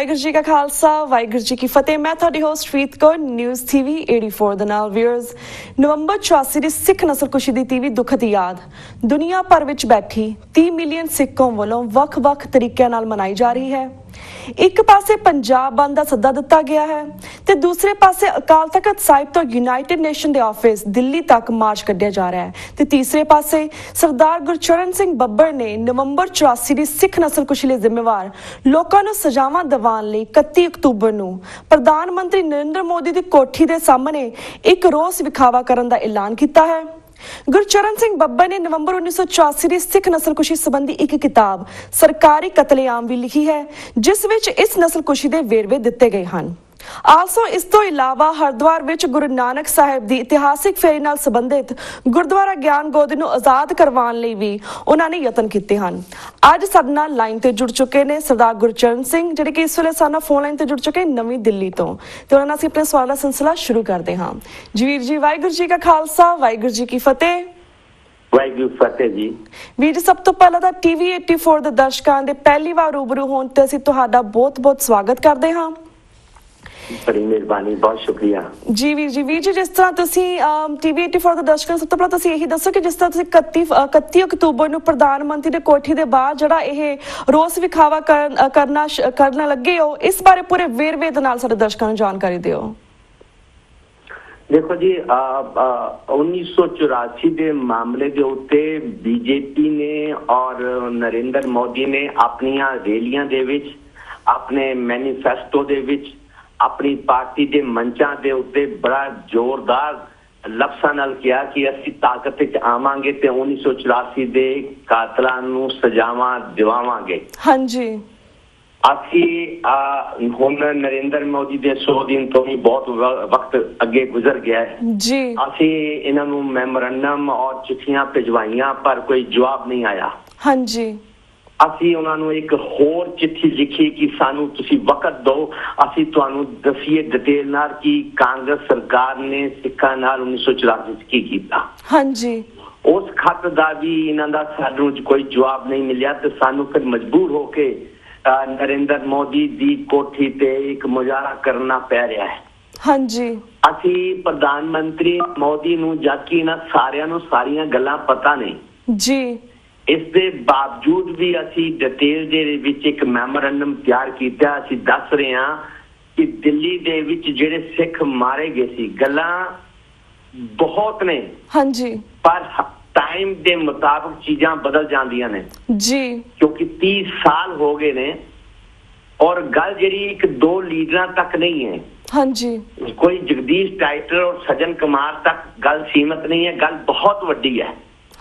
ਵਾਹਿਗੁਰੂ ਜੀ ਕਾ ਖਾਲਸਾ ਵਾਹਿਗੁਰੂ ਜੀ ਕੀ ਫਤਿਹ। मैं ਤੁਹਾਡੀ ਹੋਸਟ ਪ੍ਰੀਤ ਕੌਰ ਨਿਊਜ਼ TV 84 ਦੇ ਨਾਲ ਵਿਊਅਰਸ। ਨਵੰਬਰ 84 ਦੀ ਸਿੱਖ ਨਸਲਕੁਸ਼ੀ ਦੀ ਤੀਵੀਂ ਦੁਖਦ ਯਾਦ ਦੁਨੀਆ ਭਰ ਵਿੱਚ ਬੈਠੀ 30 ਮਿਲੀਅਨ ਸਿੱਖ ਕੌਮ ਵੱਲੋਂ ਵੱਖ-ਵੱਖ ਤਰੀਕਿਆਂ ਨਾਲ ਮਨਾਈ ਜਾ ਰਹੀ ਹੈ। ਇੱਕ ਪਾਸੇ ਪੰਜਾਬ ਬੰਦ ਦਾ ਸੱਦਾ ਦਿੱਤਾ ਗਿਆ ਹੈ ਤੇ ਦੂਸਰੇ ਪਾਸੇ ਅਕਾਲ ਤਖਤ ਸਾਹਿਬ ਤੋਂ ਯੂਨਾਈਟਿਡ ਨੇਸ਼ਨ ਦੇ ਆਫਿਸ ਦਿੱਲੀ ਤੱਕ ਮਾਰਚ ਕੱਢਿਆ ਜਾ ਰਿਹਾ ਹੈ ਤੇ ਤੀਸਰੇ ਪਾਸੇ ਸਰਦਾਰ ਗੁਰਚਰਨ ਸਿੰਘ ਬੱਬਰ ਨੇ ਨਵੰਬਰ 84 ਦੀ ਸਿੱਖ ਨਸਲਕੁਸ਼ੀ ਲਈ ਜ਼ਿੰਮੇਵਾਰ ਲੋਕਾਂ ਨੂੰ ਸਜ਼ਾਵਾਂ ਦਿਵਾਉਣ ਲਈ 31 ਅਕਤੂਬਰ ਨੂੰ ਪ੍ਰਧਾਨ ਮੰਤਰੀ ਨਰਿੰਦਰ ਮੋਦੀ ਦੀ ਕੋਠੀ ਦੇ ਸਾਹਮਣੇ ਇੱਕ ਰੋਸ ਵਿਖਾਵਾ ਕਰਨ ਦਾ ਐਲਾਨ ਕੀਤਾ ਹੈ। ਗੁਰਚਰਨ ਸਿੰਘ ਬੱਬਰ ਨੇ ਨਵੰਬਰ 1984 ਦੀ ਸਿੱਖ ਨਸਲਕੁਸ਼ੀ ਸੰਬੰਧੀ ਇੱਕ ਕਿਤਾਬ ਸਰਕਾਰੀ ਕਤਲੇਆਮ ਵੀ ਲਿਖੀ ਹੈ ਜਿਸ ਵਿੱਚ ਇਸ ਨਸਲਕੁਸ਼ੀ ਦੇ ਵੇਰਵੇ ਦਿੱਤੇ ਗਏ ਹਨ। ਆਲਸੋ ਇਸ ਤੋਂ ਇਲਾਵਾ ਹਰਿਦੁਆਰ ਵਿੱਚ ਗੁਰੂ ਨਾਨਕ ਸਾਹਿਬ ਦੀ ਇਤਿਹਾਸਿਕ ਫੇਰੀ ਨਾਲ ਸੰਬੰਧਿਤ ਗੁਰਦੁਆਰਾ ਗਿਆਨ ਗੋਦੀ ਨੂੰ ਆਜ਼ਾਦ ਕਰਵਾਉਣ ਲਈ ਵੀ ਉਹਨਾਂ ਨੇ ਯਤਨ ਕੀਤੇ ਹਨ। ਅੱਜ ਸਾਡੇ ਨਾਲ ਲਾਈਨ ਤੇ ਜੁੜ ਚੁੱਕੇ ਨੇ ਸਰਦਾਰ ਗੁਰਚਰਨ ਸਿੰਘ ਜਿਹੜੇ ਕਿ ਇਸ ਵੇਲੇ ਸਾਡੇ ਨਾਲ ਫੋਨ ਲਾਈਨ ਤੇ ਜੁੜ ਚੁੱਕੇ ਨਵੀਂ ਦਿੱਲੀ ਤੋਂ ਤੇ ਉਹਨਾਂ ਨਾਲ ਅਸੀਂ ਆਪਣੇ ਸਵਾਲ ਦਾ ਸਿਲਸਿਲਾ ਸ਼ੁਰੂ ਕਰਦੇ ਹਾਂ। ਜੀ ਵੀਰ ਜੀ, ਵਾਹਿਗੁਰੂ ਜੀ ਕਾ ਖਾਲਸਾ ਵਾਹਿਗੁਰੂ ਜੀ ਕੀ ਫਤਿਹ। ਵਾਹਿਗੁਰੂ ਫਤਿਹ ਜੀ। ਵੀਰ ਜੀ, ਸਭ ਤੋਂ ਪਹਿਲਾਂ ਤਾਂ TV 84 ਦੇ ਦਰਸ਼ਕਾਂ ਦੇ ਪਹਿਲੀ ਵਾਰ ਰੂਬਰੂ ਹੋਣ ਤੇ ਅਸੀਂ ਤੁਹਾਡਾ ਬਹੁਤ-ਬਹੁਤ ਸਵਾਗਤ ਕਰਦੇ ਹਾਂ। ਬੜੀ ਮਿਹਰਬਾਨੀ, ਬਹੁਤ ਸ਼ੁਕਰੀਆ ਜੀ ਵੀਰ ਜੀ। ਜਿਸ ਤਰ੍ਹਾਂ ਤੁਸੀਂ TV 84 ਦੇ ਦਰਸ਼ਕਾਂ ਸਭ ਤੋਂ ਪਹਿਲਾਂ ਤੁਸੀਂ ਇਹੀ ਦੱਸੋ ਕਿ ਜਿਸ ਤਰ੍ਹਾਂ ਤੁਸੀਂ 31 ਅਕਤੂਬਰ ਨੂੰ ਪ੍ਰਧਾਨ ਮੰਤਰੀ ਦੇ ਕੋਠੀ ਦੇ ਬਾਹਰ ਜਿਹੜਾ ਇਹ ਰੋਸ ਵਿਖਾਵਾ ਕਰਨ ਲੱਗੇ ਹੋ, ਇਸ ਬਾਰੇ ਪੂਰੇ ਵੇਰਵੇ ਦੇ ਨਾਲ ਸਾਡੇ ਦਰਸ਼ਕਾਂ ਨੂੰ ਜਾਣਕਾਰੀ ਦਿਓ। ਦੇਖੋ ਜੀ, 1984 ਦੇ ਮਾਮਲੇ ਦੇ ਉੱਤੇ BJP ਨੇ ਔਰ ਨਰਿੰਦਰ ਮੋਦੀ ਨੇ ਆਪਣੀਆਂ ਰੈਲੀਆਂ ਦੇ ਵਿੱਚ, ਆਪਣੇ ਮੈਨੀਫੈਸਟੋ ਦੇ ਵਿੱਚ, ਆਪਣੀ ਪਾਰਟੀ ਦੇ ਮੰਚਾਂ ਦੇ ਉੱਤੇ ਬੜਾ ਜ਼ੋਰਦਾਰ ਲਫ਼ਜ਼ਾਂ ਨਾਲ ਕਿਹਾ ਕਿ ਅਸੀਂ ਤਾਕਤ ਵਿੱਚ ਆਵਾਂਗੇ ਤੇ 1984 ਦੇ ਕਾਤਲਾਂ ਨੂੰ ਸਜ਼ਾਵਾਂ ਦਿਵਾਵਾਂਗੇ। ਹਾਂਜੀ। ਅਸੀਂ ਹੁਣ ਨਰਿੰਦਰ ਮੋਦੀ ਦੇ 100 ਦਿਨ ਤੋਂ ਵੀ ਬਹੁਤ ਵਕਤ ਅੱਗੇ ਗੁਜ਼ਰ ਗਿਆ ਹੈ ਜੀ। ਅਸੀਂ ਇਹਨਾਂ ਨੂੰ ਮੈਮੋਰੰਡਮ ਔਰ ਚਿੱਠੀਆਂ ਭਿਜਵਾਈਆਂ ਪਰ ਕੋਈ ਜਵਾਬ ਨਹੀਂ ਆਇਆ। ਹਾਂਜੀ। ਅਸੀਂ ਉਹਨਾਂ ਨੂੰ ਇੱਕ ਹੋਰ ਚਿੱਠੀ ਲਿਖੀ ਕਿ ਸਾਨੂੰ ਤੁਸੀਂ ਵਕਤ ਦਿਓ, ਅਸੀਂ ਤੁਹਾਨੂੰ ਦੱਸੀਏ ਡਿਟੇਲ ਨਾਲ ਕਿ ਕਾਂਗਰਸ ਸਰਕਾਰ ਨੇ ਸਿੱਖਾਂ ਨਾਲ 1984 ਚ ਕੀ ਕੀਤਾ। ਹਾਂਜੀ। ਉਸ ਖੱਤ ਦਾ ਵੀ ਇਹਨਾਂ ਦਾ ਸਾਨੂੰ ਕੋਈ ਜਵਾਬ ਨਹੀਂ ਮਿਲਿਆ ਤੇ ਸਾਨੂੰ ਫਿਰ ਮਜਬੂਰ ਹੋ ਕੇ ਨਰਿੰਦਰ ਮੋਦੀ ਦੀ ਕੋਠੀ ਤੇ ਇੱਕ ਮੁਜ਼ਾਹਰਾ ਕਰਨਾ ਪੈ ਰਿਹਾ ਹੈ। ਹਾਂਜੀ। ਅਸੀਂ ਪ੍ਰਧਾਨ ਮੰਤਰੀ ਮੋਦੀ ਨੂੰ ਜਦ ਕਿ ਇਹਨਾਂ ਸਾਰਿਆਂ ਨੂੰ ਸਾਰੀਆਂ ਗੱਲਾਂ ਪਤਾ ਨਹੀਂ ਜੀ, ਇਸ ਦੇ ਬਾਵਜੂਦ ਵੀ ਅਸੀਂ ਡਿਟੇਲ ਦੇ ਵਿੱਚ ਇੱਕ ਮੈਮੋਰੰਡਮ ਤਿਆਰ ਕੀਤਾ। ਅਸੀਂ ਦੱਸ ਰਹੇ ਹਾਂ ਕਿ ਦਿੱਲੀ ਦੇ ਵਿੱਚ ਜਿਹੜੇ ਸਿੱਖ ਮਾਰੇ ਗਏ ਸੀ, ਗੱਲਾਂ ਬਹੁਤ ਨੇ। ਹਾਂਜੀ। ਪਰ ਟਾਈਮ ਦੇ ਮੁਤਾਬਕ ਚੀਜ਼ਾਂ ਬਦਲ ਜਾਂਦੀਆਂ ਨੇ ਜੀ, ਕਿਉਂਕਿ 30 ਸਾਲ ਹੋ ਗਏ ਨੇ ਔਰ ਗੱਲ ਜਿਹੜੀ ਇੱਕ ਦੋ ਲੀਡਰਾਂ ਤੱਕ ਨਹੀਂ ਹੈ। ਹਾਂਜੀ। ਕੋਈ ਜਗਦੀਸ਼ ਟਾਈਟਰ ਔਰ ਸਜਨ ਕੁਮਾਰ ਤੱਕ ਗੱਲ ਸੀਮਤ ਨਹੀਂ ਹੈ, ਗੱਲ ਬਹੁਤ ਵੱਡੀ ਹੈ।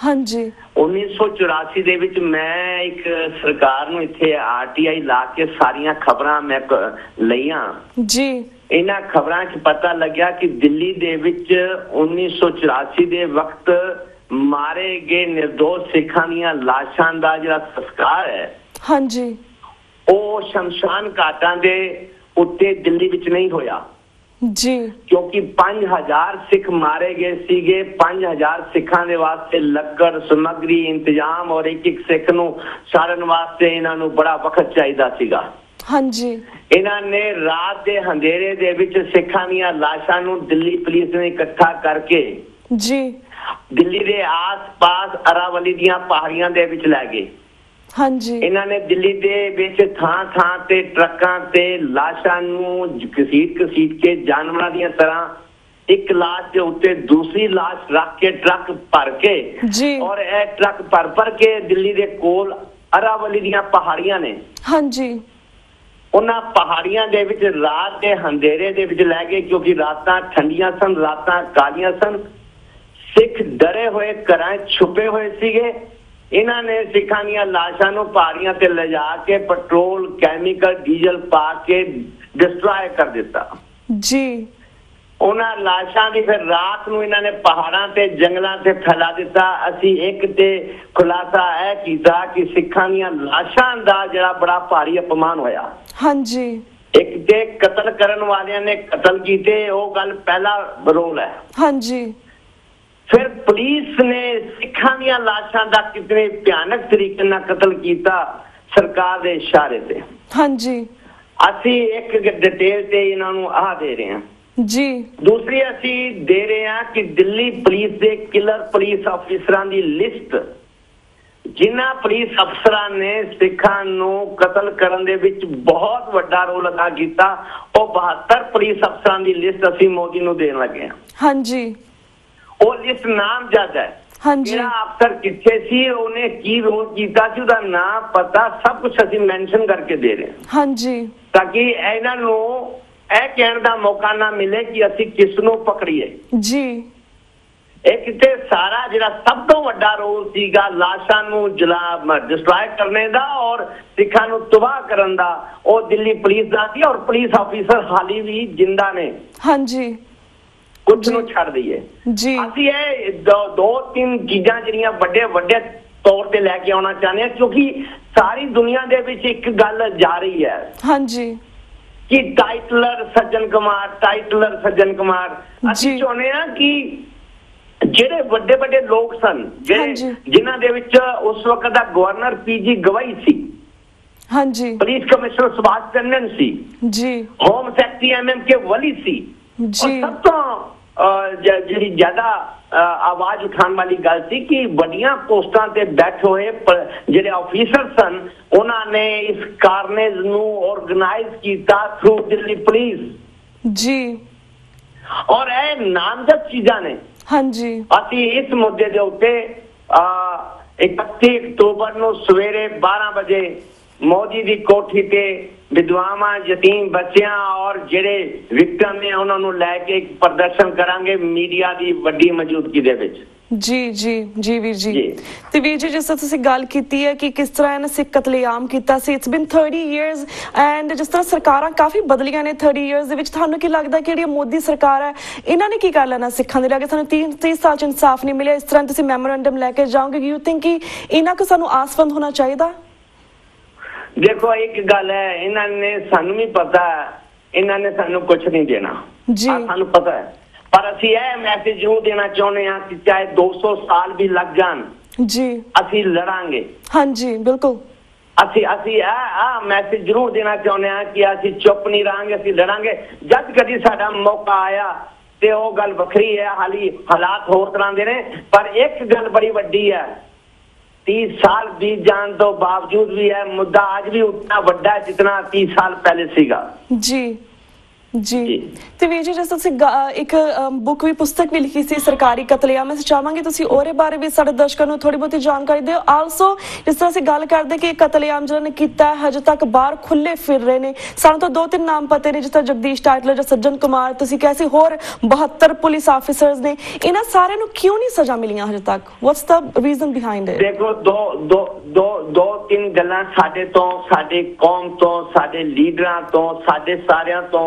ਹਾਂਜੀ। 1984 ਦੇ ਵਿੱਚ ਮੈਂ ਇੱਕ ਸਰਕਾਰ ਨੂੰ ਇੱਥੇ RTI ਲਾ ਕੇ ਸਾਰੀਆਂ ਖਬਰਾਂ ਮੈਂ ਲਈਆਂ ਜੀ। ਇਹਨਾਂ ਖਬਰਾਂ 'ਚ ਪਤਾ ਲੱਗਿਆ ਕਿ ਦਿੱਲੀ ਦੇ ਵਿੱਚ 1984 ਦੇ ਵਕਤ ਮਾਰੇ ਗਏ ਨਿਰਦੋਸ਼ ਸਿੱਖਾਂ ਦੀਆਂ ਲਾਸ਼ਾਂ ਦਾ ਜਿਹੜਾ ਸੰਸਕਾਰ ਹੈ, ਹਾਂਜੀ, ਉਹ ਸ਼ਮਸ਼ਾਨ ਘਾਟਾਂ ਦੇ ਉੱਤੇ ਦਿੱਲੀ ਵਿੱਚ ਨਹੀਂ ਹੋਇਆ ਜੀ, ਕਿਉਂਕਿ 5000 ਸਿੱਖ ਮਾਰੇ ਗਏ ਸੀਗੇ। 5000 ਸਿੱਖਾਂ ਦੇ ਵਾਸਤੇ ਲੱਕੜ ਸਮੱਗਰੀ ਇੰਤਜ਼ਾਮ ਔਰ ਇੱਕ ਸਿੱਖ ਨੂੰ ਸਾੜਨ ਵਾਸਤੇ ਇਹਨਾਂ ਨੂੰ ਬੜਾ ਵਕਤ ਚਾਹੀਦਾ ਸੀਗਾ। ਹਾਂਜੀ। ਇਹਨਾਂ ਨੇ ਰਾਤ ਦੇ ਹਨੇਰੇ ਦੇ ਵਿੱਚ ਸਿੱਖਾਂ ਦੀਆਂ ਲਾਸ਼ਾਂ ਨੂੰ ਦਿੱਲੀ ਪੁਲਿਸ ਨੇ ਇਕੱਠਾ ਕਰਕੇ ਜੀ ਦਿੱਲੀ ਦੇ ਆਸ-ਪਾਸ ਅਰਾਵਲੀ ਦੀਆਂ ਪਹਾੜੀਆਂ ਦੇ ਵਿੱਚ ਲੈ ਗਏ। ਹਾਂਜੀ। ਇਹਨਾਂ ਨੇ ਦਿੱਲੀ ਦੇ ਵਿੱਚ ਥਾਂ-ਥਾਂ ਤੇ ਟਰੱਕਾਂ ਤੇ ਲਾਸ਼ਾਂ ਨੂੰ ਘਸੀਟ ਕੇ ਜਾਨਵਰਾਂ ਦੀਆਂ ਤਰ੍ਹਾਂ ਇੱਕ ਲਾਸ਼ ਦੇ ਉੱਤੇ ਦੂਸਰੀ ਲਾਸ਼ ਰੱਖ ਕੇ ਟਰੱਕ ਭਰ ਕੇ ਜੀ, ਔਰ ਇਹ ਟਰੱਕ ਭਰ ਕੇ ਦਿੱਲੀ ਦੇ ਕੋਲ ਅਰਾਵਲੀ ਦੀਆਂ ਪਹਾੜੀਆਂ ਨੇ। ਹਾਂਜੀ। ਉਹਨਾਂ ਪਹਾੜੀਆਂ ਦੇ ਵਿੱਚ ਰਾਤ ਦੇ ਹਨੇਰੇ ਦੇ ਵਿੱਚ ਲੈ ਗਏ, ਕਿਉਂਕਿ ਰਾਤਾਂ ਠੰਡੀਆਂ ਸਨ, ਰਾਤਾਂ ਕਾਲੀਆਂ ਸਨ। ਸਿੱਖ ਡਰੇ ਹੋਏ ਘਰਾਂ ਛੁਪੇ ਹੋਏ ਸੀਗੇ। ਇਹਨਾਂ ਨੇ ਸਿੱਖਾਂ ਦੀਆਂ ਲਾਸ਼ਾਂ ਨੂੰ ਪਹਾੜੀਆਂ ਤੇ ਲਿਜਾ ਕੇ ਪੈਟਰੋਲ, ਕੈਮੀਕਲ, ਡੀਜ਼ਲ ਪਾ ਕੇ ਡਿਸਟਰੋਏ ਕਰ ਦਿੱਤਾ ਜੀ। ਉਹਨਾਂ ਲਾਸ਼ਾਂ ਦੀ ਫਿਰ ਰਾਤ ਨੂੰ ਇਹਨਾਂ ਨੇ ਪਹਾੜਾਂ ਤੇ ਜੰਗਲਾਂ ਤੇ ਫੈਲਾ ਦਿੱਤਾ। ਅਸੀਂ ਇੱਕ ਤੇ ਖੁਲਾਸਾ ਇਹ ਕੀਤਾ ਕਿ ਸਿੱਖਾਂ ਦੀਆਂ ਲਾਸ਼ਾਂ ਦਾ ਜਿਹੜਾ ਬੜਾ ਭਾਰੀ ਅਪਮਾਨ ਹੋਇਆ। ਹਾਂਜੀ। ਇੱਕ ਤੇ ਕਤਲ ਕਰਨ ਵਾਲਿਆਂ ਨੇ ਕਤਲ ਕੀਤੇ, ਉਹ ਗੱਲ ਪਹਿਲਾ ਰੋਲ ਹੈ। ਹਾਂਜੀ। ਫਿਰ ਪੁਲਿਸ ਨੇ ਸਿੱਖਾਂ ਦੀਆਂ ਲਾਸ਼ਾਂ ਦਾ ਕਿਤਨੇ ਭਿਆਨਕ ਤਰੀਕੇ ਨਾਲ ਕਤਲ ਕੀਤਾ ਸਰਕਾਰ ਦੇ ਇਸ਼ਾਰੇ ਤੇ। ਹਾਂਜੀ। ਅਸੀਂ ਇੱਕ ਡਿਟੇਲ ਤੇ ਇਹਨਾਂ ਨੂੰ ਆਹ ਦੇ ਰਹੇ ਹਾਂ ਜੀ। ਦੂਸਰੀ ਅਸੀਂ ਦੇ ਰਹੇ ਹਾਂ ਕਿ ਦਿੱਲੀ ਪੁਲਿਸ ਦੇ ਕਿਲਰ ਪੁਲਿਸ ਅਫਸਰਾਂ ਦੀ ਲਿਸਟ, ਜਿਨ੍ਹਾਂ ਪੁਲਿਸ ਅਫਸਰਾਂ ਨੇ ਸਿੱਖਾਂ ਨੂੰ ਕਤਲ ਕਰਨ ਦੇ ਵਿੱਚ ਬਹੁਤ ਵੱਡਾ ਰੋਲ ਅਦਾ ਕੀਤਾ, ਉਹ 72 ਪੁਲਿਸ ਅਫਸਰਾਂ ਦੀ ਲਿਸਟ ਅਸੀਂ ਮੋਦੀ ਨੂੰ ਦੇਣ ਲੱਗੇ ਹਾਂ। ਹਾਂਜੀ। ਉਹ ਲਿਸਟ ਨਾਮਜ਼ਦ ਹੈ। ਜਿਹੜਾ ਅਫਸਰ ਕਿੱਥੇ ਸੀ, ਉਹਨੇ ਕੀ ਰੋਲ ਕੀਤਾ ਸੀ, ਉਹਦਾ ਨਾਮ ਪਤਾ ਸਭ ਕੁਝ ਅਸੀਂ ਮੈਂਸ਼ਨ ਕਰਕੇ ਦੇ ਰਹੇ ਹਾਂ। ਹਾਂਜੀ। ਤਾਂ ਕਿ ਇਹਨਾਂ ਨੂੰ ਇਹ ਕਹਿਣ ਦਾ ਮੌਕਾ ਨਾ ਮਿਲੇ ਕਿ ਅਸੀਂ ਕਿਸ ਨੂੰ ਪਕੜੀਏ। ਜੀ। ਇਹ ਕਿਤੇ ਸਾਰਾ ਜਿਹੜਾ ਸਭ ਤੋਂ ਵੱਡਾ ਰੋਲ ਸੀਗਾ ਲਾਸ਼ਾਂ ਨੂੰ ਡਿਸਟਰੋਏ ਕਰਨੇ ਦਾ ਔਰ ਸਿੱਖਾਂ ਨੂੰ ਤਬਾਹ ਕਰਨ ਦਾ, ਉਹ ਦਿੱਲੀ ਪੁਲਿਸ ਦਾ ਸੀ। ਔਰ ਪੁਲਿਸ ਆਫੀਸਰ ਹਾਲੀ ਵੀ ਜਿੰਦਾ ਨੇ। ਹਾਂਜੀ। ਕੁਝ ਨੂੰ ਛੱਡ ਦਈਏ ਜੀ। ਅਸੀਂ ਇਹ ਦੋ ਤਿੰਨ ਚੀਜ਼ਾਂ ਜਿਹੜੀਆਂ ਵੱਡੇ ਤੌਰ ਤੇ ਲੈ ਕੇ ਆਉਣਾ ਚਾਹੁੰਦੇ ਹਾਂ, ਕਿਉਂਕਿ ਸਾਰੀ ਦੁਨੀਆ ਦੇ ਵਿੱਚ ਇੱਕ ਗੱਲ ਜਾ ਰਹੀ ਹੈ। ਹਾਂਜੀ। ਕਿ ਟਾਈਟਲਰ ਸੱਜਣ ਕੁਮਾਰ ਅਸੀਂ ਚਾਹੁੰਦੇ ਹਾਂ ਕਿ ਜਿਹੜੇ ਵੱਡੇ ਲੋਕ ਸਨ, ਜਿਨ੍ਹਾਂ ਦੇ ਵਿੱਚ ਉਸ ਵਕਤ ਦਾ ਗਵਰਨਰ ਪੀਜੀ ਗਵਾਈ ਸੀ, ਹਾਂਜੀ, ਪੁਲਿਸ ਕਮਿਸ਼ਨਰ ਸੁਭਾਸ਼ ਚੰਦਨ ਸੀ ਜੀ, ਹੋਮ ਸੈਕਟਰੀ MMK ਵਲੀ ਸੀ ਜੀ। ਸਭ ਤੋਂ ਜਿਹੜੀ ਜ਼ਿਆਦਾ ਆਵਾਜ਼ ਉਠਾਉਣ ਵਾਲੀ ਗੱਲ ਸੀ ਕਿ ਵੱਡੀਆਂ ਪੋਸਟਾਂ ਤੇ ਬੈਠੇ ਹੋਏ ਜਿਹੜੇ ਆਫੀਸਰ ਸਨ, ਉਹਨਾਂ ਨੇ ਇਸ ਕਾਰਨੇਜ ਨੂੰ ਆਰਗੇਨਾਈਜ਼ ਕੀਤਾ ਥਰੂ ਦਿੱਲੀ ਪੁਲਿਸ ਜੀ। ਔਰ ਇਹ ਨਾਮਜ਼ਦ ਚੀਜ਼ਾਂ ਨੇ। ਹਾਂਜੀ। ਅਸੀਂ ਇਸ ਮੁੱਦੇ ਦੇ ਉੱਤੇ 31 ਅਕਤੂਬਰ ਨੂੰ ਸਵੇਰੇ 12 ਵਜੇ ਮੋਦੀ ਦੀ ਕੋਠੀ ਤੇ ਵਿਧਵਾਵਾਂ, ਯਤੀਮ ਬੱਚਿਆਂ ਔਰ ਜਿਹੜੇ ਵਿਕਟਮ ਨੇ ਉਹਨਾਂ ਨੂੰ ਲੈ ਕੇ ਇੱਕ ਪ੍ਰਦਰਸ਼ਨ ਕਰਾਂਗੇ ਮੀਡੀਆ ਦੀ ਵੱਡੀ ਮੌਜੂਦਗੀ ਦੇ ਵਿੱਚ। ਜੀ ਵੀਰ ਜੀ। ਤੇ ਵੀਰ ਜੀ, ਜਿਸ ਤਰ੍ਹਾਂ ਤੁਸੀਂ ਗੱਲ ਕੀਤੀ ਹੈ ਕਿ ਕਿਸ ਤਰ੍ਹਾਂ ਇਹਨਾਂ ਸਿੱਖ ਕਤਲੇਆਮ ਕੀਤਾ ਸੀ, ਇਟਸ ਬਿਨ 30 ਇਅਰਸ ਐਂਡ ਜਿਸ ਤਰ੍ਹਾਂ ਸਰਕਾਰਾਂ ਕਾਫੀ ਬਦਲੀਆਂ ਨੇ 30 ਇਅਰਸ ਦੇ ਵਿੱਚ, ਤੁਹਾਨੂੰ ਕੀ ਲੱਗਦਾ ਕਿ ਜਿਹੜੀ ਮੋਦੀ ਸਰਕਾਰ ਹੈ, ਇਹਨਾਂ ਨੇ ਕੀ ਕਰ ਲੈਣਾ ਸਿੱਖਾਂ ਦੇ ਲਾਗੇ? ਸਾਨੂੰ 30 ਸਾਲ ਚ ਇਨਸਾਫ ਨਹੀਂ ਮਿਲਿਆ, ਇਸ ਤਰ੍ਹਾਂ ਤੁਸੀਂ ਮੈਮੋਰੈਂਡਮ ਲੈ ਕੇ ਜਾਓਗੇ, ਯੂ ਥਿੰਕ ਕਿ ਇਹਨਾਂ ਕੋ ਸਾਨੂੰ ਆਸਵੰਦ ਹੋਣਾ ਚਾਹੀਦਾ? ਦੇਖੋ, ਇੱਕ ਗੱਲ ਹੈ, ਇਹਨਾਂ ਨੇ ਸਾਨੂੰ ਵੀ ਪਤਾ, ਇਹਨਾਂ ਨੇ ਸਾਨੂੰ ਕੁਝ ਨਹੀਂ ਦੇਣਾ ਜੀ, ਸਾਨੂੰ ਪਤਾ ਹੈ। ਪਰ ਅਸੀਂ ਇਹ ਮੈਸੇਜ ਜ਼ਰੂਰ ਦੇਣਾ ਚਾਹੁੰਦੇ ਹਾਂ ਕਿ ਚਾਹੇ 200 ਸਾਲ ਵੀ ਲੱਗ ਜਾਣ ਜੀ, ਅਸੀਂ ਲੜਾਂਗੇ। ਹਾਂਜੀ, ਬਿਲਕੁਲ। ਅਸੀਂ ਇਹ ਮੈਸੇਜ ਜ਼ਰੂਰ ਦੇਣਾ ਚਾਹੁੰਦੇ ਹਾਂ ਕਿ ਅਸੀਂ ਚੁੱਪ ਨਹੀਂ ਰਹਾਂਗੇ, ਅਸੀਂ ਲੜਾਂਗੇ। ਜਦ ਕਦੀ ਸਾਡਾ ਮੌਕਾ ਆਇਆ ਤੇ ਉਹ ਗੱਲ ਵੱਖਰੀ ਹੈ, ਹਾਲੀ ਹਾਲਾਤ ਹੋਰ ਤਰ੍ਹਾਂ ਦੇ ਨੇ। ਪਰ ਇੱਕ ਗੱਲ ਬੜੀ ਵੱਡੀ ਹੈ, 30 ਸਾਲ बीत जाने तो बावजूद भी है मुद्दा आज भी उतना ਵੱਡਾ है जितना 30 साल पहले ਸੀਗਾ। ਜੀ ਤੇ ਵੀਰ ਜੀ, ਜਿਸ ਤੁਸੀਂ ਇੱਕ ਬੁੱਕ ਵੀ ਪੁਸਤਕ ਵੀ ਲਿਖੀ ਸੀ ਸਰਕਾਰੀ ਕਤਲੇਆਮ, ਅਸੀਂ ਚਾਹਾਂਗੇ ਤੁਸੀਂ ਉਹਦੇ ਬਾਰੇ ਵੀ ਸਾਡੇ ਦਰਸ਼ਕਾਂ ਨੂੰ ਥੋੜੀ ਬਹੁਤੀ ਜਾਣਕਾਰੀ ਦਿਓ। ਆਲਸੋ ਜਿਸ ਤਰ੍ਹਾਂ ਅਸੀਂ ਗੱਲ ਕਰਦੇ ਕਿ ਕਤਲੇਆਮ ਜਿਹਨਾਂ ਨੇ ਕੀਤਾ ਹਜੇ ਤੱਕ ਬਾਹਰ ਖੁੱਲੇ ਫਿਰ ਰਹੇ ਨੇ, ਸਾਨੂੰ ਤਾਂ 2-3 ਨਾਮ ਪਤੇ ਨੇ, ਜਿਸ ਤਰ੍ਹਾਂ ਜਗਦੀਸ਼ ਟਾਈਟਲਰ ਜਾਂ ਸੱਜਣ ਕੁਮਾਰ, ਤੁਸੀਂ ਕਿਹਾ ਸੀ ਹੋਰ 72 ਪੁਲਿਸ ਆਫੀਸਰਸ ਨੇ। ਇਹਨਾਂ ਸਾਰਿਆਂ ਨੂੰ ਕਿਉਂ ਨਹੀਂ ਸਜ਼ਾ ਮਿਲੀਆਂ ਹਜੇ ਤੱਕ? What's the reason behind it? ਦੇਖੋ, ਦੋ ਤਿੰਨ ਗੱਲਾਂ ਸਾਡੇ ਤੋਂ, ਸਾਡੇ ਕੌਮ ਤੋਂ, ਸਾਡੇ ਲੀਡਰਾਂ ਤੋਂ, ਸਾਡੇ ਸਾਰਿਆਂ ਤੋਂ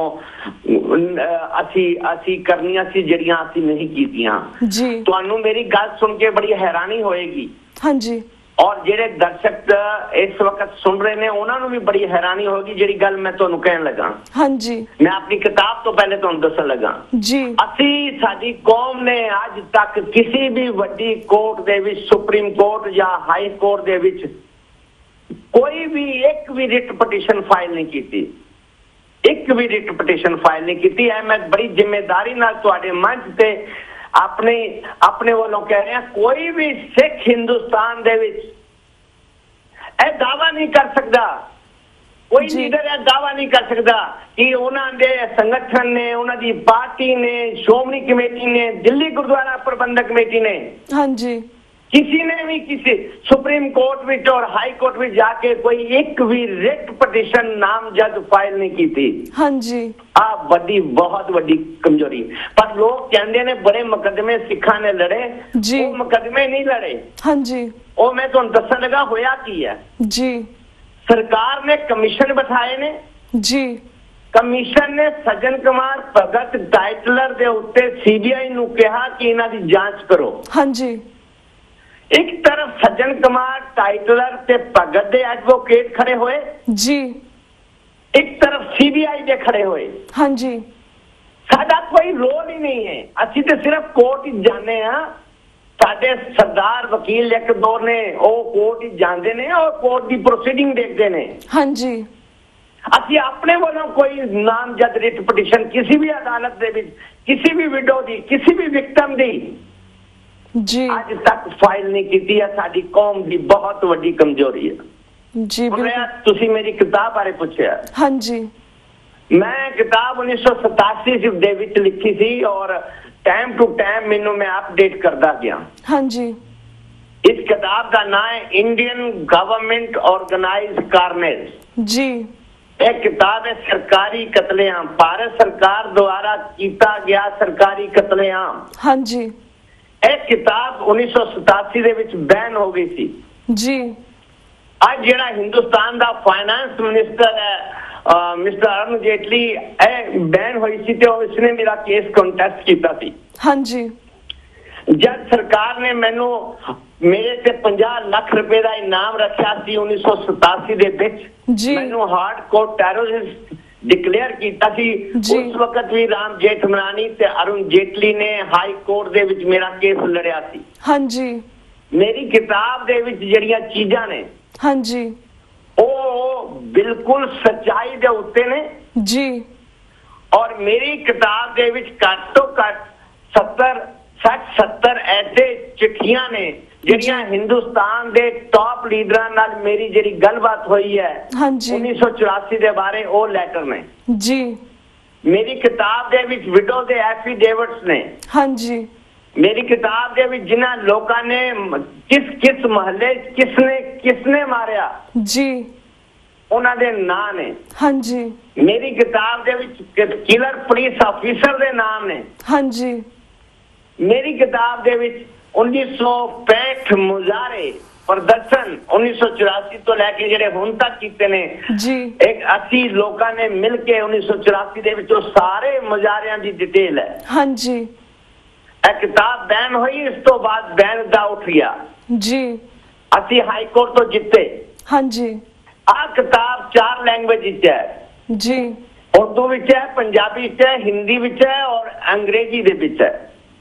ਅਸੀਂ ਕਰਨੀਆਂ ਸੀ ਜਿਹੜੀਆਂ ਅਸੀਂ ਨਹੀਂ ਕੀਤੀਆਂ ਜੀ। ਤੁਹਾਨੂੰ ਮੇਰੀ ਗੱਲ ਸੁਣ ਕੇ ਬੜੀ ਹੈਰਾਨੀ ਹੋਏਗੀ। ਹਾਂਜੀ। ਔਰ ਜਿਹੜੇ ਦਰਸ਼ਕ ਇਸ ਵਕਤ ਸੁਣ ਰਹੇ ਨੇ ਉਹਨਾਂ ਨੂੰ ਵੀ ਬੜੀ ਹੈਰਾਨੀ ਹੋਏਗੀ ਜਿਹੜੀ ਗੱਲ ਮੈਂ ਤੁਹਾਨੂੰ ਕਹਿਣ ਲੱਗਾ। ਹਾਂਜੀ। ਮੈਂ ਆਪਣੀ ਕਿਤਾਬ ਤੋਂ ਪਹਿਲੇ ਤੁਹਾਨੂੰ ਦੱਸਣ ਲੱਗਾ ਜੀ। ਅਸੀਂ, ਸਾਡੀ ਕੌਮ ਨੇ ਅੱਜ ਤੱਕ ਕਿਸੇ ਵੀ ਵੱਡੀ ਕੋਰਟ ਦੇ ਵਿੱਚ, ਸੁਪਰੀਮ ਕੋਰਟ ਜਾਂ ਹਾਈ ਕੋਰਟ ਦੇ ਵਿੱਚ ਕੋਈ ਵੀ ਇੱਕ ਵੀ ਰਿਟ ਪਟੀਸ਼ਨ ਫਾਈਲ ਨਹੀਂ ਕੀਤੀ, ਇੱਕ ਵੀ ਰਿਟ ਪਟੀਸ਼ਨ ਫਾਈਲ ਨਹੀਂ ਕੀਤੀ ਹੈ। ਮੈਂ ਬੜੀ ਜ਼ਿੰਮੇਦਾਰੀ ਨਾਲ ਤੁਹਾਡੇ ਮੰਚ ਤੇ ਆਪਣੇ ਵੱਲੋਂ ਕਹਿ ਰਿਹਾ, ਕੋਈ ਵੀ ਸਿੱਖ ਹਿੰਦੁਸਤਾਨ ਦੇ ਵਿੱਚ ਇਹ ਦਾਅਵਾ ਨਹੀਂ ਕਰ ਸਕਦਾ, ਕੋਈ ਲੀਡਰ ਇਹ ਦਾਅਵਾ ਨਹੀਂ ਕਰ ਸਕਦਾ ਕਿ ਉਹਨਾਂ ਦੇ ਸੰਗਠਨ ਨੇ, ਉਹਨਾਂ ਦੀ ਪਾਰਟੀ ਨੇ, ਸ਼੍ਰੋਮਣੀ ਕਮੇਟੀ ਨੇ, ਦਿੱਲੀ ਗੁਰਦੁਆਰਾ ਪ੍ਰਬੰਧਕ ਕਮੇਟੀ ਨੇ, ਹਾਂਜੀ, किसी ने भी किसी सुप्रीम कोर्ट में और हाई कोर्ट में जाके कोई एक भी रिट पटिशन नामजद फाइल नहीं की थी। हाँ जी। बड़ी बहुत बड़ी कमजोरी। पर लोग कहते ने बड़े मुकदमे सिखा ने लड़े जी, वो मुकदमे नहीं लड़े। हाँ जी। वो मैं तो दसन लगा होया की है जी। सरकार ने कमीशन बिठाए ने जी, कमीशन ने सज्जन कुमार भगत टाइटलर दे उत्ते CBI नूं कहा कि इन्हां दी जांच करो। हाँ जी। एक तरफ सज्जन कुमार टाइटलर ते भगत दे एडवोकेट खड़े हुए जी, एक तरफ CBI दे खड़े हुए। हाँ जी। साडा कोई रोल ही नहीं है, असी तो सिर्फ कोर्ट ही जाने हैं। साडे सरदार वकील एक दो ने वो कोर्ट ही जाते ने और कोर्ट की प्रोसीडिंग देखते ने। हाँ जी। ਅਸੀਂ ਆਪਣੇ ਵੱਲੋਂ ਕੋਈ ਨਾਮਜ਼ਦ ਰਿਟ ਪਟੀਸ਼ਨ ਕਿਸੇ ਵੀ ਅਦਾਲਤ ਦੇ ਵਿੱਚ ਕਿਸੇ ਵੀ ਵਿਡੋ ਦੀ ਕਿਸੇ ਵੀ ਵਿਕਟਮ ਦੀ ਜੀ ਅੱਜ ਤੱਕ ਫਾਈਲ ਨਹੀਂ ਕੀਤੀ ਹੈ। ਸਾਡੀ ਕੌਮ ਦੀ ਬਹੁਤ ਵੱਡੀ ਕਮਜ਼ੋਰੀ ਹੈ ਜੀ। ਬਿਲਕੁਲ ਤੁਸੀਂ ਮੇਰੀ ਕਿਤਾਬ ਬਾਰੇ ਪੁੱਛਿਆ। ਹਾਂਜੀ, ਮੈਂ ਕਿਤਾਬ 1987 ਦੇ ਵਿੱਚ ਲਿਖੀ ਸੀ ਔਰ ਟਾਈਮ ਟੂ ਟਾਈਮ ਮੈਨੂੰ ਮੈਂ ਅਪਡੇਟ ਕਰਦਾ ਗਿਆ। ਹਾਂਜੀ। ਇਸ ਕਿਤਾਬ ਦਾ ਨਾਮ ਹੈ ਇੰਡੀਅਨ ਗਵਰਨਮੈਂਟ ਆਰਗੇਨਾइज्ड ਕਾਰनेज ਜੀ। ਇਹ ਕਿਤਾਬ ਹੈ ਸਰਕਾਰੀ ਕਤਲੇਆਮ, ਭਾਰਤ ਸਰਕਾਰ ਦੁਆਰਾ ਕੀਤਾ ਗਿਆ ਸਰਕਾਰੀ ਕਤਲੇਆਮ। ਹਾਂਜੀ। ਇਹ ਕਿਤਾਬ 1987 ਦੇ ਵਿੱਚ ਬੈਨ ਹੋ ਗਈ ਸੀ ਜੀ। ਅੱਜ ਜਿਹੜਾ ਹਿੰਦੁਸਤਾਨ ਦਾ ਫਾਈਨਾਂਸ ਮਿਨਿਸਟਰ ਹੈ ਮਿਸਟਰ ਅਰੁਣ ਜੇਟਲੀ, ਇਹ ਬੈਨ ਹੋਈ ਸੀ ਤੇ ਉਸਨੇ ਮੇਰਾ ਕੇਸ ਕੰਟੈਸਟ ਕੀਤਾ ਸੀ। ਹਾਂਜੀ। ਜਦ ਸਰਕਾਰ ਨੇ ਮੈਨੂੰ ਮੇਰੇ ਤੇ 50 ਲੱਖ ਰੁਪਏ ਦਾ ਇਨਾਮ ਰੱਖਿਆ ਸੀ 1987 ਦੇ ਵਿੱਚ, ਮੈਨੂੰ ਹਾਰਡਕੋਰ ਟੈਰਰਿਸਟ ਡਿਕਲੇਅਰ ਕੀਤਾ ਸੀ। ਉਸ ਵਕਤ ਵੀ ਰਾਮ ਜੇਠਮਲਾਨੀ ਤੇ ਅਰੁਣ ਜੇਟਲੀ ਨੇ ਹਾਈ ਕੋਰਟ ਦੇ ਵਿੱਚ ਮੇਰਾ ਕੇਸ ਲੜਿਆ ਸੀ। ਹਾਂਜੀ। ਮੇਰੀ ਕਿਤਾਬ ਦੇ ਵਿੱਚ ਜਿਹੜੀਆਂ ਚੀਜ਼ਾਂ ਨੇ ਹਾਂਜੀ ਉਹ ਬਿਲਕੁਲ ਸੱਚਾਈ ਦੇ ਉੱਤੇ ਨੇ ਜੀ। ਔਰ ਮੇਰੀ ਕਿਤਾਬ ਦੇ ਵਿੱਚ ਘੱਟ ਤੋਂ ਘੱਟ 70 ਐਸੇ ਚਿੱਠੀਆਂ ਨੇ ਜਿਹੜੀਆਂ ਹਿੰਦੁਸਤਾਨ ਦੇ ਟੌਪ ਲੀਡਰਾਂ ਨਾਲ ਮੇਰੀ ਜਿਹੜੀ ਗੱਲਬਾਤ ਹੋਈ ਹੈ 1984 ਦੇ ਬਾਰੇ, ਉਹ ਲੈਟਰ ਨੇ ਜੀ। ਮੇਰੀ ਕਿਤਾਬ ਦੇ ਵਿੱਚ ਵਿਡੋ ਦੇ ਐਫੀਡੇਵਿਟਸ ਨੇ। ਹਾਂਜੀ। ਮੇਰੀ ਕਿਤਾਬ ਦੇ ਵਿੱਚ ਜਿਨ੍ਹਾਂ ਲੋਕਾਂ ਨੇ ਕਿਸ ਮਹੱਲੇ ਕਿਸਨੇ ਮਾਰਿਆ ਜੀ, ਉਹਨਾਂ ਦੇ ਨਾਂ ਨੇ। ਹਾਂਜੀ। ਮੇਰੀ ਕਿਤਾਬ ਦੇ ਵਿੱਚ ਕਿਲਰ ਪੁਲਿਸ ਆਫੀਸਰ ਦੇ ਨਾਮ ਨੇ। ਹਾਂਜੀ। ਮੇਰੀ ਕਿਤਾਬ ਦੇ ਵਿੱਚ 1965 ਮੁਜ਼ਾਹਰੇ ਪ੍ਰਦਰਸ਼ਨ 1984 ਤੋਂ ਲੈ ਕੇ ਜਿਹੜੇ ਹੁਣ ਤੱਕ ਕੀਤੇ ਨੇ ਜੀ, 80 ਲੋਕਾਂ ਨੇ ਮਿਲ ਕੇ 1984 ਦੇ ਵਿੱਚ ਉਹ ਸਾਰੇ ਮੁਜ਼ਾਹਰਿਆਂ ਦੀ ਡਿਟੇਲ ਹੈ। ਹਾਂਜੀ। ਇਹ ਕਿਤਾਬ ਬੈਨ ਹੋਈ, ਇਸ ਤੋਂ ਬਾਅਦ ਬੈਨ ਦਾ ਉੱਠ ਗਿਆ ਜੀ। ਅਸੀਂ ਹਾਈ ਕੋਰਟ ਤੋਂ ਜਿੱਤੇ। ਹਾਂਜੀ। ਆਹ ਕਿਤਾਬ 4 ਲੈਂਗੁਏਜ ਵਿੱਚ ਹੈ ਜੀ। ਉਰਦੂ ਵਿੱਚ ਹੈ, ਪੰਜਾਬੀ ਵਿੱਚ ਹੈ, ਹਿੰਦੀ ਵਿੱਚ ਹੈ ਔਰ ਅੰਗਰੇਜ਼ੀ ਦੇ ਵਿੱਚ ਹੈ।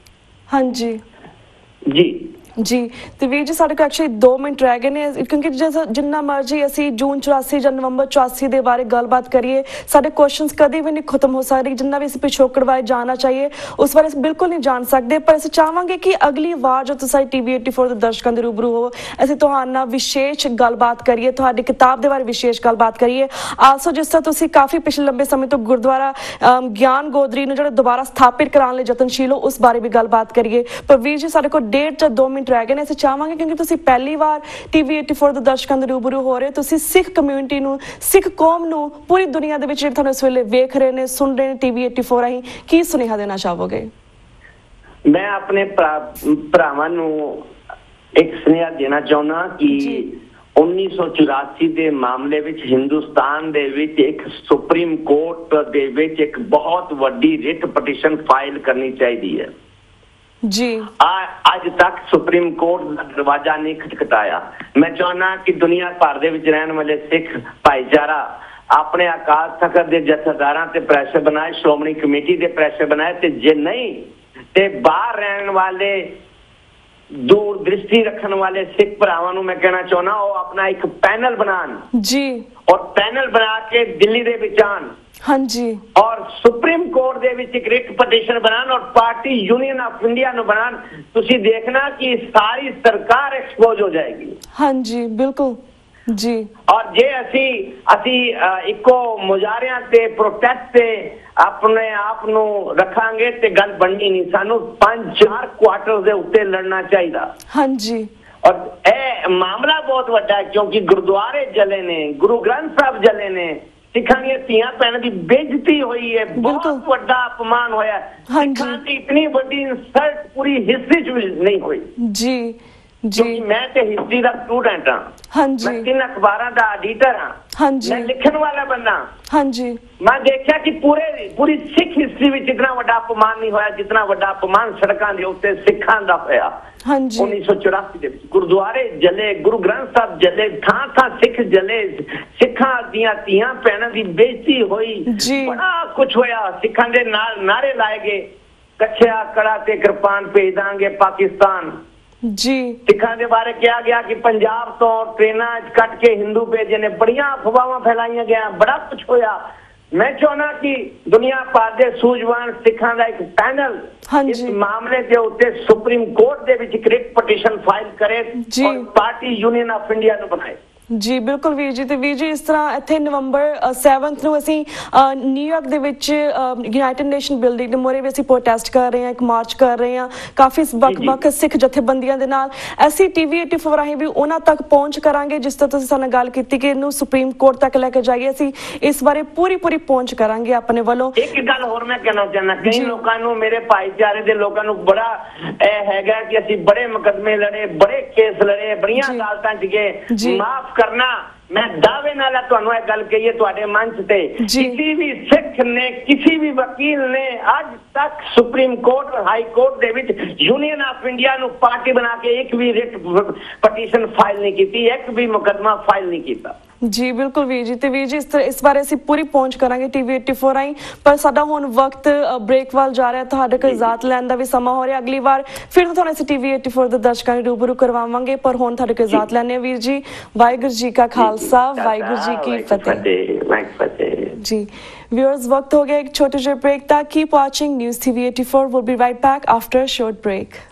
ਹਾਂਜੀ ਜੀ। ਜੀ ਤੇ ਵੀਰ ਜੀ ਸਾਡੇ ਕੋਲ ਐਕਚੁਅਲੀ 2 ਮਿੰਟ ਰਹਿ ਗਏ ਨੇ, ਕਿਉਂਕਿ ਜਿੰਨਾ ਮਰਜੀ ਅਸੀਂ ਜੂਨ 84 ਜਾਂ ਨਵੰਬਰ 84 ਦੇ ਬਾਰੇ ਗੱਲਬਾਤ ਕਰੀਏ, ਸਾਡੇ ਕੁਐਸਚਨਸ ਕਦੇ ਵੀ ਨਹੀਂ ਖਤਮ ਹੋ ਸਕਦੇ। ਜਿੰਨਾ ਵੀ ਅਸੀਂ ਪਿਛੋਕੜ ਬਾਰੇ ਜਾਣਨਾ ਚਾਹੀਏ ਉਸ ਬਾਰੇ ਅਸੀਂ ਬਿਲਕੁਲ ਨਹੀਂ ਜਾਣ ਸਕਦੇ, ਪਰ ਅਸੀਂ ਚਾਹਾਂਗੇ ਕਿ ਅਗਲੀ ਵਾਰ ਜੋ ਤੁਸੀਂ TV 84 ਦੇ ਦਰਸ਼ਕਾਂ ਦੇ ਰੂਬਰੂ ਹੋ, ਅਸੀਂ ਤੁਹਾਡੇ ਨਾਲ ਵਿਸ਼ੇਸ਼ ਗੱਲਬਾਤ ਕਰੀਏ, ਤੁਹਾਡੀ ਕਿਤਾਬ ਦੇ ਬਾਰੇ ਵਿਸ਼ੇਸ਼ ਗੱਲਬਾਤ ਕਰੀਏ। ਆਲਸੋ ਜਿਸ ਤਰ੍ਹਾਂ ਤੁਸੀਂ ਕਾਫੀ ਪਿਛਲੇ ਲੰਬੇ ਸਮੇਂ ਤੋਂ ਗੁਰਦੁਆਰਾ ਗਿਆਨ ਗੋਦਰੀ ਨੂੰ ਜਿਹੜਾ ਦੁਬਾਰਾ ਸਥਾਪਿਤ ਕਰਾਉਣ ਲਈ ਯਤਨਸ਼ੀਲ ਹੋ, ਉਸ ਬਾਰੇ ਵੀ ਗੱਲਬਾਤ ਕਰੀਏ। ਪਰ ਵੀਰ ਜੀ ਸਾਡੇ ਕੋਲ 1.5 ਜਾਂ 2 ਮਿੰਟ ਰਹਿ ਗਏ ਨੇ। ਅਸੀਂ ਚਾਹਾਂਗੇ ਕਿਉਂਕਿ ਤੁਸੀਂ ਪਹਿਲੀ ਵਾਰ TV 84 ਦੇ ਦਰਸ਼ਕਾਂ ਦੇ ਰੂਬਰੂ ਹੋ ਰਹੇ, ਤੁਸੀਂ ਸਿੱਖ ਕਮਿਊਨਿਟੀ ਨੂੰ, ਸਿੱਖ ਕੌਮ ਨੂੰ, ਪੂਰੀ ਦੁਨੀਆ ਦੇ ਵਿੱਚ ਜਿਹੜੇ ਤੁਹਾਨੂੰ ਇਸ ਵੇਲੇ ਵੇਖ ਰਹੇ ਨੇ, ਸੁਣ ਰਹੇ ਨੇ TV 84 ਰਾਹੀਂ, ਕੀ ਸੁਨੇਹਾ ਦੇਣਾ ਚਾਹੋਗੇ? ਮੈਂ ਆਪਣੇ ਭਰਾਵਾਂ ਨੂੰ ਇੱਕ ਸੁਨੇਹਾ ਦੇਣਾ ਚਾਹੁੰਦਾ ਕਿ 1984 ਦੇ ਮਾਮਲੇ ਵਿੱਚ ਹਿੰਦੁਸਤਾਨ ਦੇ ਵਿੱਚ ਇੱਕ ਸੁਪਰੀਮ ਕੋਰਟ ਦੇ ਵਿੱਚ ਇੱਕ ਬਹੁਤ ਵੱਡੀ ਰਿਟ ਪਟੀਸ਼ਨ ਫਾਈਲ ਕਰਨੀ ਚਾਹੀਦੀ ਹੈ ਜੀ। ਅੱਜ ਤੱਕ ਸੁਪਰੀਮ ਕੋਰਟ ਦਾ ਦਰਵਾਜ਼ਾ ਨਹੀਂ ਖਟਖਟਾਇਆ। ਮੈਂ ਚਾਹੁੰਦਾ ਕਿ ਦੁਨੀਆ ਭਰ ਦੇ ਵਿੱਚ ਰਹਿਣ ਵਾਲੇ ਸਿੱਖ ਭਾਈਚਾਰਾ ਆਪਣੇ ਅਕਾਲ ਤਖਤ ਦੇ ਜਥੇਦਾਰਾਂ ਤੇ ਪ੍ਰੈਸ਼ਰ ਬਣਾਏ, ਸ਼੍ਰੋਮਣੀ ਕਮੇਟੀ ਦੇ ਪ੍ਰੈਸ਼ਰ ਬਣਾਏ, ਤੇ ਜੇ ਨਹੀਂ ਤੇ ਬਾਹਰ ਰਹਿਣ ਵਾਲੇ ਦੂਰ ਦ੍ਰਿਸ਼ਟੀ ਰੱਖਣ ਵਾਲੇ ਸਿੱਖ ਭਰਾਵਾਂ ਨੂੰ ਮੈਂ ਕਹਿਣਾ ਚਾਹੁੰਦਾ ਉਹ ਆਪਣਾ ਇੱਕ ਪੈਨਲ ਬਣਾਉਣ ਜੀ, ਔਰ ਪੈਨਲ ਬਣਾ ਕੇ ਦਿੱਲੀ ਦੇ ਵਿੱਚ ਆਉਣ। ਹਾਂਜੀ। ਔਰ ਸੁਪਰੀਮ ਕੋਰਟ ਦੇ ਵਿੱਚ ਇੱਕ ਰਿਟ ਪਟੀਸ਼ਨ ਬਣਾਉਣ ਔਰ ਪਾਰਟੀ ਯੂਨੀਅਨ ਆਫ ਇੰਡੀਆ ਨੂੰ ਬਣਾਉਣ। ਤੁਸੀਂ ਦੇਖਣਾ ਕਿ ਸਾਰੀ ਸਰਕਾਰ ਐਕਸਪੋਜ਼ ਹੋ ਜਾਏਗੀ। ਹਾਂਜੀ ਬਿਲਕੁਲ ਜੀ। ਔਰ ਜੇ ਅਸੀਂ ਇੱਕੋ ਮੁਜ਼ਾਹਰਿਆਂ ਤੇ ਪ੍ਰੋਟੈਸਟ ਤੇ ਆਪਣੇ ਆਪ ਨੂੰ ਰੱਖਾਂਗੇ ਤੇ ਗੱਲ ਬਣਨੀ ਨਹੀਂ। ਸਾਨੂੰ 5-4 ਕੁਆਟਰ ਦੇ ਉੱਤੇ ਲੜਨਾ ਚਾਹੀਦਾ। ਹਾਂਜੀ। ਔਰ ਇਹ ਮਾਮਲਾ ਬਹੁਤ ਵੱਡਾ ਹੈ ਕਿਉਂਕਿ ਗੁਰਦੁਆਰੇ ਜਲੇ ਨੇ, ਗੁਰੂ ਗ੍ਰੰਥ ਸਾਹਿਬ ਜਲੇ ਨੇ, ਸਿੱਖਾਂ ਦੀਆਂ ਧੀਆਂ ਭੈਣਾਂ ਦੀ ਬੇਇੱਜ਼ਤੀ ਹੋਈ ਹੈ, ਬਹੁਤ ਵੱਡਾ ਅਪਮਾਨ ਹੋਇਆ। ਸਿੱਖਾਂ ਦੀ ਇਤਨੀ ਵੱਡੀ ਇਨਸਲਟ ਪੂਰੀ ਹਿਸਟਰੀ ਚ ਨਹੀਂ ਹੋਈ ਜੀ ਜੀ। ਮੈਂ ਤੇ ਹਿਸਟਰੀ ਦਾ ਸਟੂਡੈਂਟ ਹਾਂ। ਹਾਂਜੀ। ਮੈਂ 3 ਅਖਬਾਰਾਂ ਦਾ ਐਡੀਟਰ ਹਾਂ। ਹਾਂਜੀ। ਮੈਂ ਲਿਖਣ ਵਾਲਾ ਬੰਦਾ। ਹਾਂਜੀ। ਮੈਂ ਦੇਖਿਆ ਕਿ ਪੂਰੀ ਸਿੱਖ ਹਿਸਟਰੀ ਵਿੱਚ ਇਤਨਾ ਵੱਡਾ ਅਪਮਾਨ ਨਹੀਂ ਹੋਇਆ ਜਿਤਨਾ ਵੱਡਾ ਅਪਮਾਨ ਸੜਕਾਂ ਦੇ ਉੱਤੇ ਸਿੱਖਾਂ ਦਾ ਹੋਇਆ। ਹਾਂਜੀ। 1984 ਦੇ ਵਿੱਚ ਗੁਰਦੁਆਰੇ ਜਲੇ, ਗੁਰੂ ਗ੍ਰੰਥ ਸਾਹਿਬ ਜਲੇ, ਥਾਂ ਸਿੱਖ ਜਲੇ, ਸਿੱਖਾਂ ਦੀਆਂ ਧੀਆਂ ਭੈਣਾਂ ਦੀ ਬੇਇੱਜ਼ਤੀ ਹੋਈ, ਬੜਾ ਕੁਝ ਹੋਇਆ। ਸਿੱਖਾਂ ਦੇ ਨਾਲ ਨਾਰੇ ਲਾਏ ਗਏ, ਕੱਛਿਆ ਕੜਾ ਤੇ ਕਿਰਪਾਨ ਭੇਜ ਦਾਂਗੇ ਪਾਕਿਸਤਾਨ। जी सिखा के बारे कहा गया कि पंजाब तो ट्रेना कट के हिंदू भेजे ने, बड़िया अफवाह फैलाइया गया, बड़ा कुछ होया। मैं चाहना कि दुनिया भर के सूझवान सिखां का एक पैनल इस मामले के उत्ते सुप्रीम कोर्ट दे विच एक रिट पटिशन फाइल करे और पार्टी यूनियन ऑफ इंडिया ਨੂੰ बनाए। जी बिल्कुल वीर जी। तो वीर जी इस तरह इत्थे नवंबर 7 ਨੂੰ ਅਸੀਂ न्यूयॉर्क ਦੇ ਵਿੱਚ यूनाइटेड नेशन बिल्डिंग ਦੇ ਮੂਹਰੇ ਵੀ ਅਸੀਂ ਪ੍ਰੋਟੈਸਟ ਕਰ ਰਹੇ ਹਾਂ, ਇੱਕ ਮਾਰਚ ਕਰ ਰਹੇ ਹਾਂ ਕਾਫੀ ਵੱਖ-ਵੱਖ ਸਿੱਖ ਜਥੇਬੰਦੀਆਂ ਦੇ ਨਾਲ। ਅਸੀਂ ਟੀਵੀ 84 ਰਾਹੀਂ ਵੀ ਉਹਨਾਂ ਤੱਕ ਪਹੁੰਚ ਕਰਾਂਗੇ ਜਿਸ ਤਰ੍ਹਾਂ ਤੁਸੀਂ ਸਾਨੂੰ ਗੱਲ ਕੀਤੀ ਕਿ ਇਹਨੂੰ ਸੁਪਰੀਮ ਕੋਰਟ ਤੱਕ ਲੈ ਕੇ ਜਾਈਏ। ਅਸੀਂ ਇਸ ਬਾਰੇ ਪੂਰੀ ਪਹੁੰਚ ਕਰਾਂਗੇ ਆਪਣੇ ਵੱਲੋਂ। ਇੱਕ ਗੱਲ ਹੋਰ ਮੈਂ ਕਹਿਣਾ ਚਾਹੁੰਦਾ, ਕਈ ਲੋਕਾਂ ਨੂੰ, ਮੇਰੇ ਭਾਈਚਾਰੇ ਦੇ ਲੋਕਾਂ ਨੂੰ ਬੜਾ ਇਹ ਹੈਗਾ ਕਿ ਅਸੀਂ ਬੜੇ ਮੁਕੱਦਮੇ ਲੜੇ, ਬੜੇ ਕੇਸ ਲੜੇ, ਬੜੀਆਂ ਅਦਾਲਤਾਂ 'ਚ ਗਏ। ਮਾਫ करना, मैं दावे नाल तुहानू एक गल कही है तुहाडे मंच ते, किसी भी सिख ने, किसी भी वकील ने आज तक सुप्रीम कोर्ट और high court they which union of India नू पार्टी बना के एक भी रिट पटिशन फाइल नहीं की, एक भी मुकदमा फाइल नहीं किया। जी बिल्कुल वीर जी। तो वीर जी इस बारे ਅਸੀਂ पूरी पहुंच करांगे टीवी 84 ਰਾਹੀਂ। पर ਸਾਡਾ ਹੁਣ ਵਕਤ ਬ੍ਰੇਕ ਵੱਲ ਜਾ ਰਿਹਾ, ਤੁਹਾਡੇ ਕੋਲ ਇਜਾਜ਼ਤ ਲੈਣ ਦਾ ਵੀ ਸਮਾਂ ਹੋ ਰਿਹਾ। ਅਗਲੀ ਵਾਰ ਫਿਰ ਤੁਹਾਨੂੰ ਅਸੀਂ टीवी 84 ਦੇ ਦਰਸ਼ਕਾਂ ਨੂੰ ਰੂਬਰੂ ਕਰਵਾਵਾਂਗੇ, ਪਰ ਹੁਣ ਤੁਹਾਡੇ ਕੋਲ ਇਜਾਜ਼ਤ ਲੈਣੇ ਵੀਰ ਜੀ। ਵਾਹਿਗੁਰੂ ਜੀ ਕਾ ਖਾਲਸਾ, ਵਾਹਿਗੁਰੂ ਜੀ ਕੀ ਫਤਿਹ। जी व्यूअर्स, वक्त हो गया एक छोटे से ब्रेक का। Keep watching news TV 84। Will be right back after a short break.